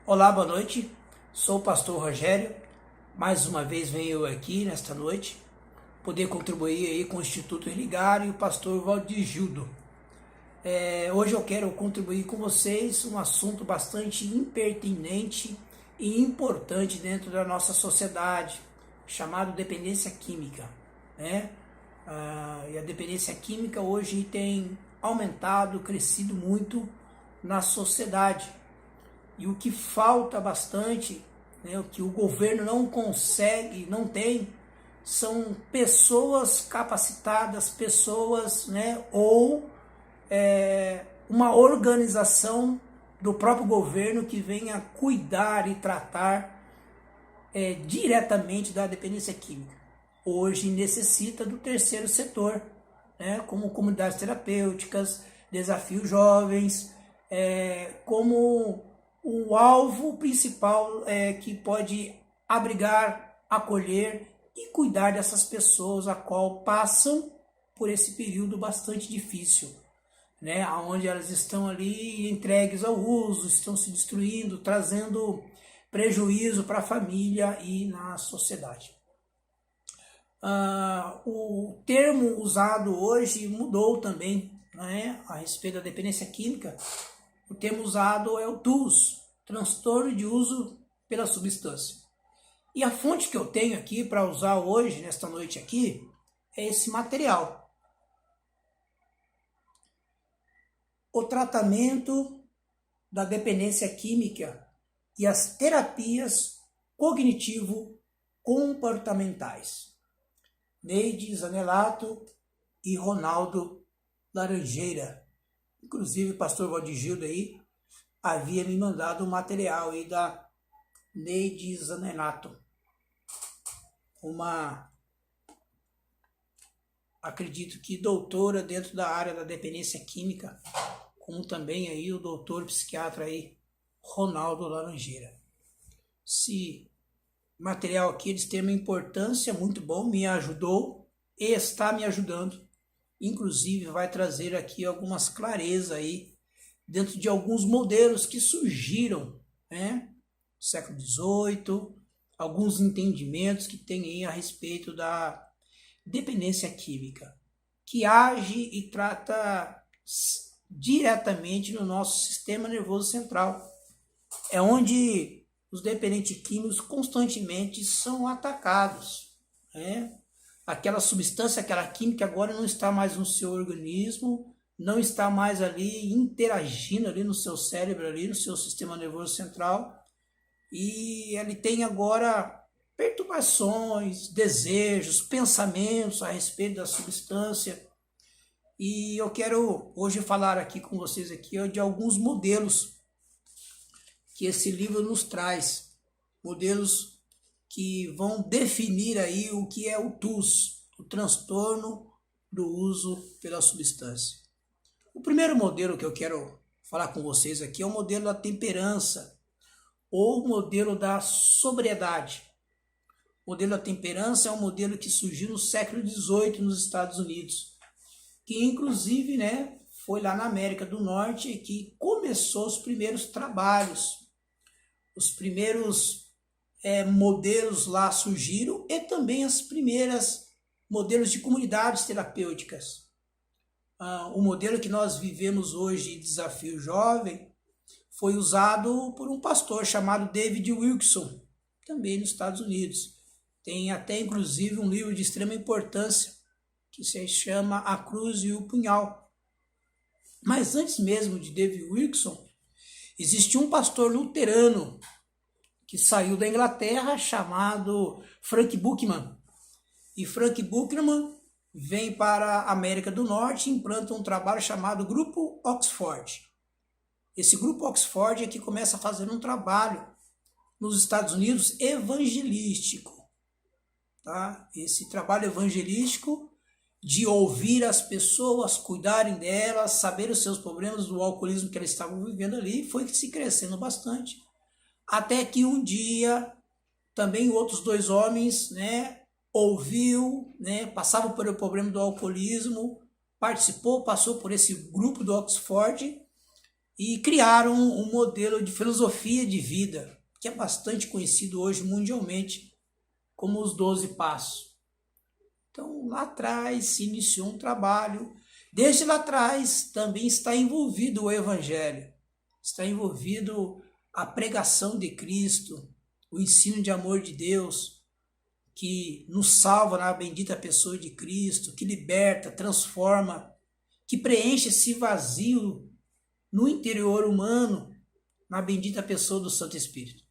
Olá, boa noite. Sou o pastor Rogério. Mais uma vez venho eu aqui nesta noite poder contribuir aí com o Instituto Irligar e o pastor Valdir Gildo. Hoje eu quero contribuir com vocês um assunto bastante impertinente e importante dentro da nossa sociedade, chamado dependência química, né? E a dependência química hoje tem aumentado, crescido muito na sociedade. E o que falta bastante, né, o que o governo não consegue, não tem, são pessoas capacitadas, pessoas, né, ou uma organização do próprio governo que venha cuidar e tratar diretamente da dependência química. Hoje necessita do terceiro setor, né, como comunidades terapêuticas, desafios jovens, como o alvo principal que pode abrigar, acolher e cuidar dessas pessoas a qual passam por esse período bastante difícil, né, onde elas estão ali entregues ao uso, estão se destruindo, trazendo prejuízo para a família e na sociedade. O termo usado hoje mudou também, né, a respeito da dependência química. O termo usado é o TUS, transtorno de uso pela substância. E a fonte que eu tenho aqui para usar hoje, nesta noite aqui, é esse material. O tratamento da dependência química e as terapias cognitivo-comportamentais. Neide Zanelato e Ronaldo Laranjeira. Inclusive, o pastor Valdir Gildo aí havia me mandado um material aí da Neide Zanelato, acredito que doutora dentro da área da dependência química, como também aí o doutor psiquiatra aí, Ronaldo Laranjeira. Esse material aqui, eles têm uma importância muito bom, me ajudou e está me ajudando. Inclusive vai trazer aqui algumas clarezas aí dentro de alguns modelos que surgiram, né, no século XVIII, alguns entendimentos que tem aí a respeito da dependência química, que age e trata diretamente no nosso sistema nervoso central. É onde os dependentes químicos constantemente são atacados, né? Aquela substância, aquela química agora não está mais no seu organismo, não está mais ali interagindo ali no seu cérebro, ali no seu sistema nervoso central, e ele tem agora perturbações, desejos, pensamentos a respeito da substância. E eu quero hoje falar aqui com vocês aqui de alguns modelos que esse livro nos traz, modelos que vão definir aí o que é o TUS, o transtorno do uso pela substância. O primeiro modelo que eu quero falar com vocês aqui é o modelo da temperança, ou o modelo da sobriedade. O modelo da temperança é um modelo que surgiu no século XVIII nos Estados Unidos, que inclusive, né, foi lá na América do Norte que começou os primeiros trabalhos, os primeiros modelos lá surgiram, e também as primeiras modelos de comunidades terapêuticas. O modelo que nós vivemos hoje, Desafio Jovem, foi usado por um pastor chamado David Wilkerson, também nos Estados Unidos. Tem até inclusive um livro de extrema importância que se chama A Cruz e o Punhal. Mas antes mesmo de David Wilkerson, existia um pastor luterano que saiu da Inglaterra chamado Frank Buchmann. E Frank Buchmann vem para a América do Norte e implanta um trabalho chamado Grupo Oxford. Esse Grupo Oxford é que começa a fazer um trabalho nos Estados Unidos evangelístico. Tá? Esse trabalho evangelístico de ouvir as pessoas, cuidarem delas, saber os seus problemas do alcoolismo que elas estavam vivendo ali, foi se crescendo bastante. Até que um dia, também outros dois homens, né, ouviu, né, passavam por o problema do alcoolismo, passou por esse grupo do Oxford, e criaram um modelo de filosofia de vida, que é bastante conhecido hoje mundialmente como os 12 Passos. Então, lá atrás se iniciou um trabalho. Desde lá atrás também está envolvido o Evangelho, está envolvido a pregação de Cristo, o ensino de amor de Deus, que nos salva na bendita pessoa de Cristo, que liberta, transforma, que preenche esse vazio no interior humano, na bendita pessoa do Santo Espírito.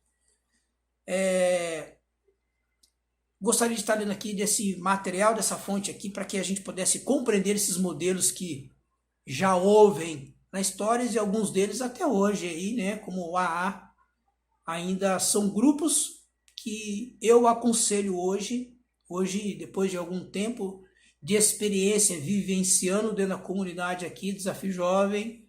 Gostaria de estar lendo aqui desse material, dessa fonte aqui, para que a gente pudesse compreender esses modelos que já ouvem na história e alguns deles até hoje, aí, né, como o AA, ainda são grupos que eu aconselho hoje, depois de algum tempo de experiência, vivenciando dentro da comunidade aqui, Desafio Jovem,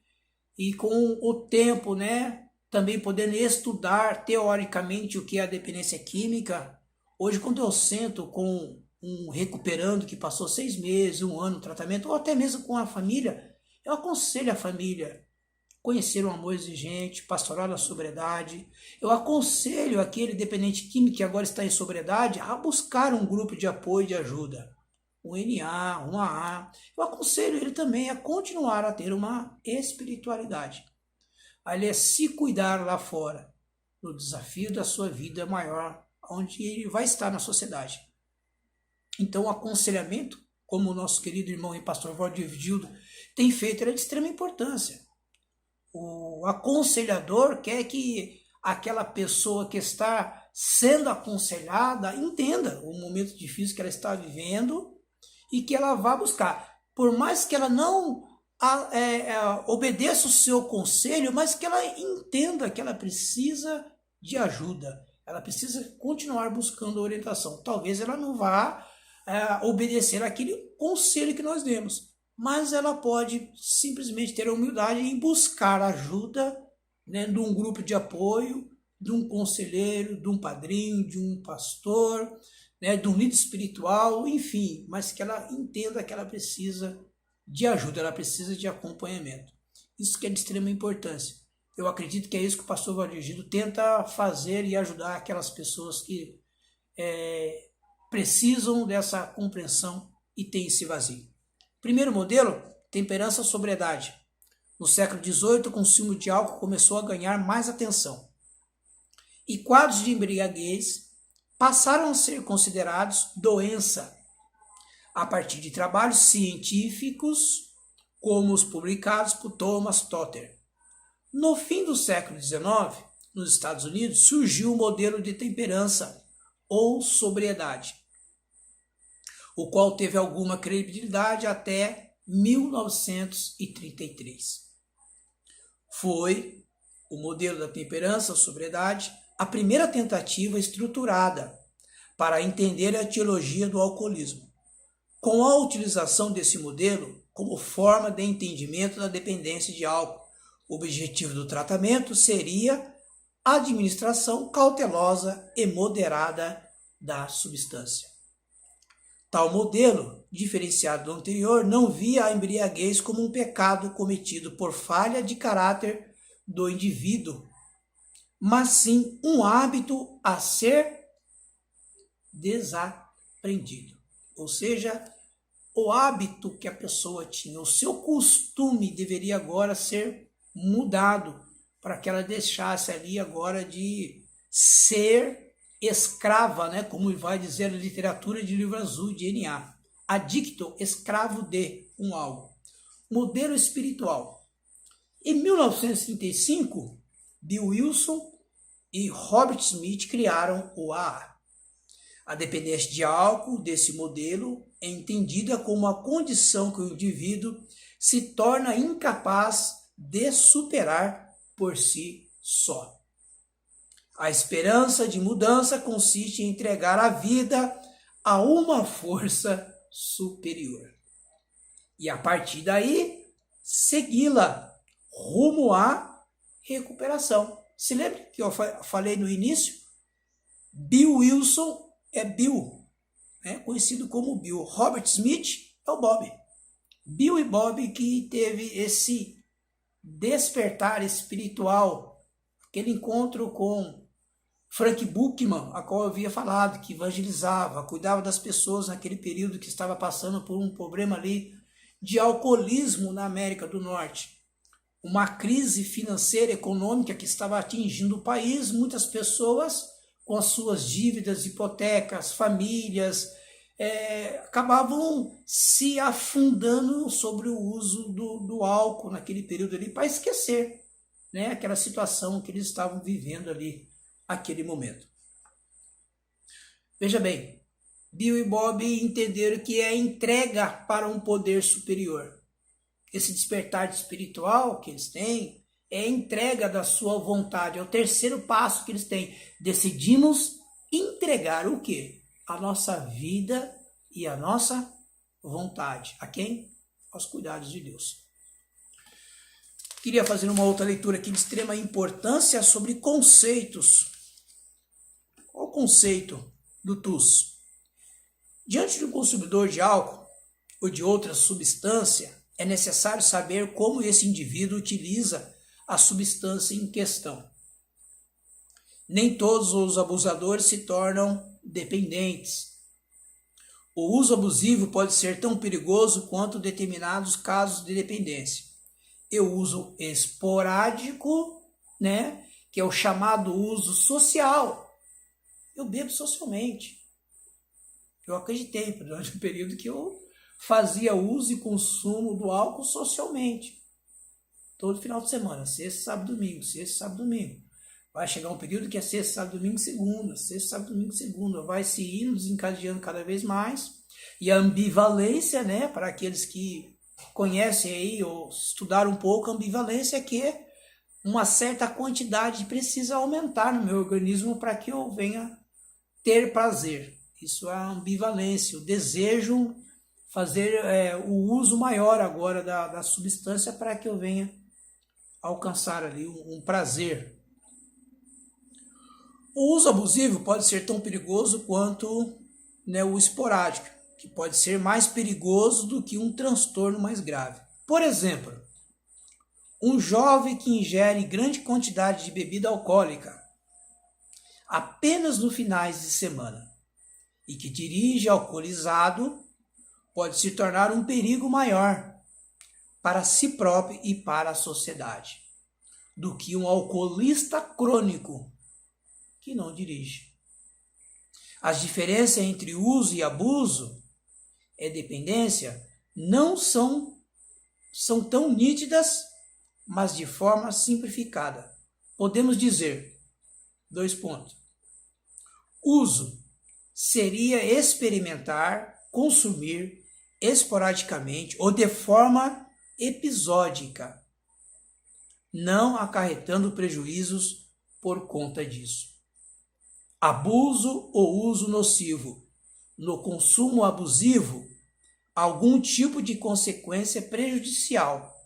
e com o tempo, né, também podendo estudar teoricamente o que é a dependência química. Hoje, quando eu sento com um recuperando que passou 6 meses, 1 ano no tratamento, ou até mesmo com a família, eu aconselho a família conhecer o amor exigente, pastoral da sobriedade. Eu aconselho aquele dependente químico que agora está em sobriedade a buscar um grupo de apoio e de ajuda, um NA, um AA. Eu aconselho ele também a continuar a ter uma espiritualidade, a ele se cuidar lá fora, no desafio da sua vida maior, onde ele vai estar na sociedade. Então, o aconselhamento, como o nosso querido irmão e pastor Valdir Gildo tem feito, é de extrema importância. O aconselhador quer que aquela pessoa que está sendo aconselhada entenda o momento difícil que ela está vivendo e que ela vá buscar. Por mais que ela não obedeça o seu conselho, mas que ela entenda que ela precisa de ajuda. Ela precisa continuar buscando orientação. Talvez ela não vá obedecer aquele conselho que nós demos, mas ela pode simplesmente ter a humildade em buscar ajuda, né, de um grupo de apoio, de um conselheiro, de um padrinho, de um pastor, né, de um líder espiritual, enfim, mas que ela entenda que ela precisa de ajuda, ela precisa de acompanhamento. Isso que é de extrema importância. Eu acredito que é isso que o pastor Valdir Gildo tenta fazer e ajudar aquelas pessoas que precisam dessa compreensão e têm esse vazio. Primeiro modelo, temperança, sobriedade. No século XVIII, o consumo de álcool começou a ganhar mais atenção. E quadros de embriaguez passaram a ser considerados doença, a partir de trabalhos científicos, como os publicados por Thomas Totter. No fim do século XIX, nos Estados Unidos, surgiu o modelo de temperança ou sobriedade, o qual teve alguma credibilidade até 1933. Foi o modelo da temperança ou sobriedade a primeira tentativa estruturada para entender a etiologia do alcoolismo, com a utilização desse modelo como forma de entendimento da dependência de álcool. O objetivo do tratamento seria a administração cautelosa e moderada da substância. Tal modelo, diferenciado do anterior, não via a embriaguez como um pecado cometido por falha de caráter do indivíduo, mas sim um hábito a ser desaprendido. Ou seja, o hábito que a pessoa tinha, o seu costume deveria agora ser mudado para que ela deixasse ali agora de ser escrava, né, como vai dizer a literatura de Livro Azul de N.A. Adicto, escravo de um algo. Modelo espiritual. Em 1935, Bill Wilson e Robert Smith criaram o AA. A dependência de álcool desse modelo é entendida como a condição que o indivíduo se torna incapaz de superar por si só. A esperança de mudança consiste em entregar a vida a uma força superior. E a partir daí, segui-la rumo à recuperação. Se lembra que eu falei no início? Bill Wilson é Bill, né? Conhecido como Bill. Robert Smith é o Bob. Bill e Bob que teve esse despertar espiritual, aquele encontro com Frank Buchmann, a qual eu havia falado, que evangelizava, cuidava das pessoas naquele período que estava passando por um problema ali de alcoolismo na América do Norte. Uma crise financeira, econômica que estava atingindo o país, muitas pessoas com as suas dívidas, hipotecas, famílias, acabavam se afundando sobre o uso do álcool naquele período ali, para esquecer, né, aquela situação que eles estavam vivendo ali, naquele momento. Veja bem, Bill e Bob entenderam que é entrega para um poder superior. Esse despertar espiritual que eles têm é entrega da sua vontade, é o terceiro passo que eles têm. Decidimos entregar o quê? A nossa vida e a nossa vontade. A quem? Aos cuidados de Deus. Queria fazer uma outra leitura aqui de extrema importância sobre conceitos. Qual o conceito do TUS? Diante do consumidor de álcool ou de outra substância, é necessário saber como esse indivíduo utiliza a substância em questão. Nem todos os abusadores se tornam dependentes. O uso abusivo pode ser tão perigoso quanto determinados casos de dependência. E o uso esporádico, né, que é o chamado uso social. Eu bebo socialmente. Eu acreditei durante um período que eu fazia uso e consumo do álcool socialmente. Todo final de semana, sexta, sábado, domingo, sexta, sábado, domingo. Vai chegar um período que é sexta, sábado, domingo, segunda, sexta, sábado, domingo, segunda. Vai se indo, desencadeando cada vez mais. E a ambivalência, né, para aqueles que conhecem aí ou estudaram um pouco, a ambivalência é que uma certa quantidade precisa aumentar no meu organismo para que eu venha ter prazer. Isso é a ambivalência, o desejo fazer o uso maior agora da substância para que eu venha alcançar ali um prazer. O uso abusivo pode ser tão perigoso quanto, né, o esporádico, que pode ser mais perigoso do que um transtorno mais grave. Por exemplo, um jovem que ingere grande quantidade de bebida alcoólica apenas no finais de semana e que dirige alcoolizado pode se tornar um perigo maior para si próprio e para a sociedade do que um alcoolista crônico que não dirige. As diferenças entre uso e abuso e dependência não são tão nítidas, mas de forma simplificada. Podemos dizer, 2 pontos. Uso seria experimentar, consumir esporadicamente ou de forma episódica, não acarretando prejuízos por conta disso. Abuso ou uso nocivo. No consumo abusivo, algum tipo de consequência prejudicial,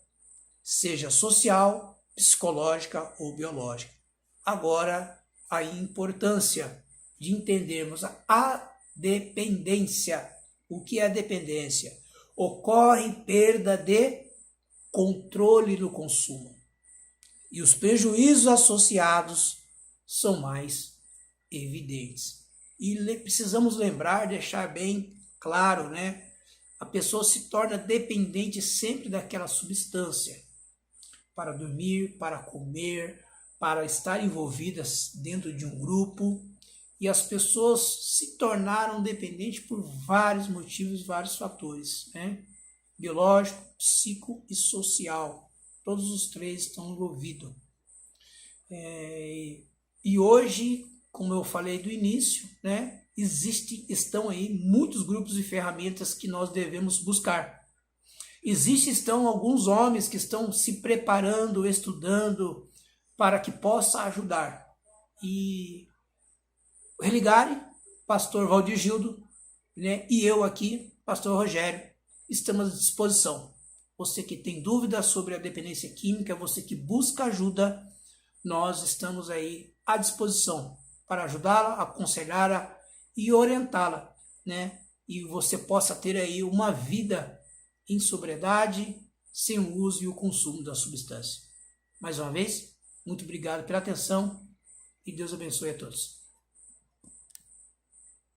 seja social, psicológica ou biológica. Agora, a importância de entendermos a dependência. O que é a dependência? Ocorre perda de controle no consumo. E os prejuízos associados são mais evidentes. E precisamos lembrar, deixar bem claro, né? A pessoa se torna dependente sempre daquela substância para dormir, para comer, para estar envolvidas dentro de um grupo. E as pessoas se tornaram dependentes por vários motivos, vários fatores, né? Biológico, psico e social. Todos os três estão envolvidos. E hoje, como eu falei do início, né, estão aí muitos grupos e ferramentas que nós devemos buscar. Estão alguns homens que estão se preparando, estudando, para que possa ajudar. E o Religare, pastor Valdir Gildo, né, e eu aqui, pastor Rogério, estamos à disposição. Você que tem dúvidas sobre a dependência química, você que busca ajuda, nós estamos aí à disposição para ajudá-la, aconselhá-la e orientá-la, né? E você possa ter aí uma vida em sobriedade sem o uso e o consumo da substância. Mais uma vez, muito obrigado pela atenção e Deus abençoe a todos.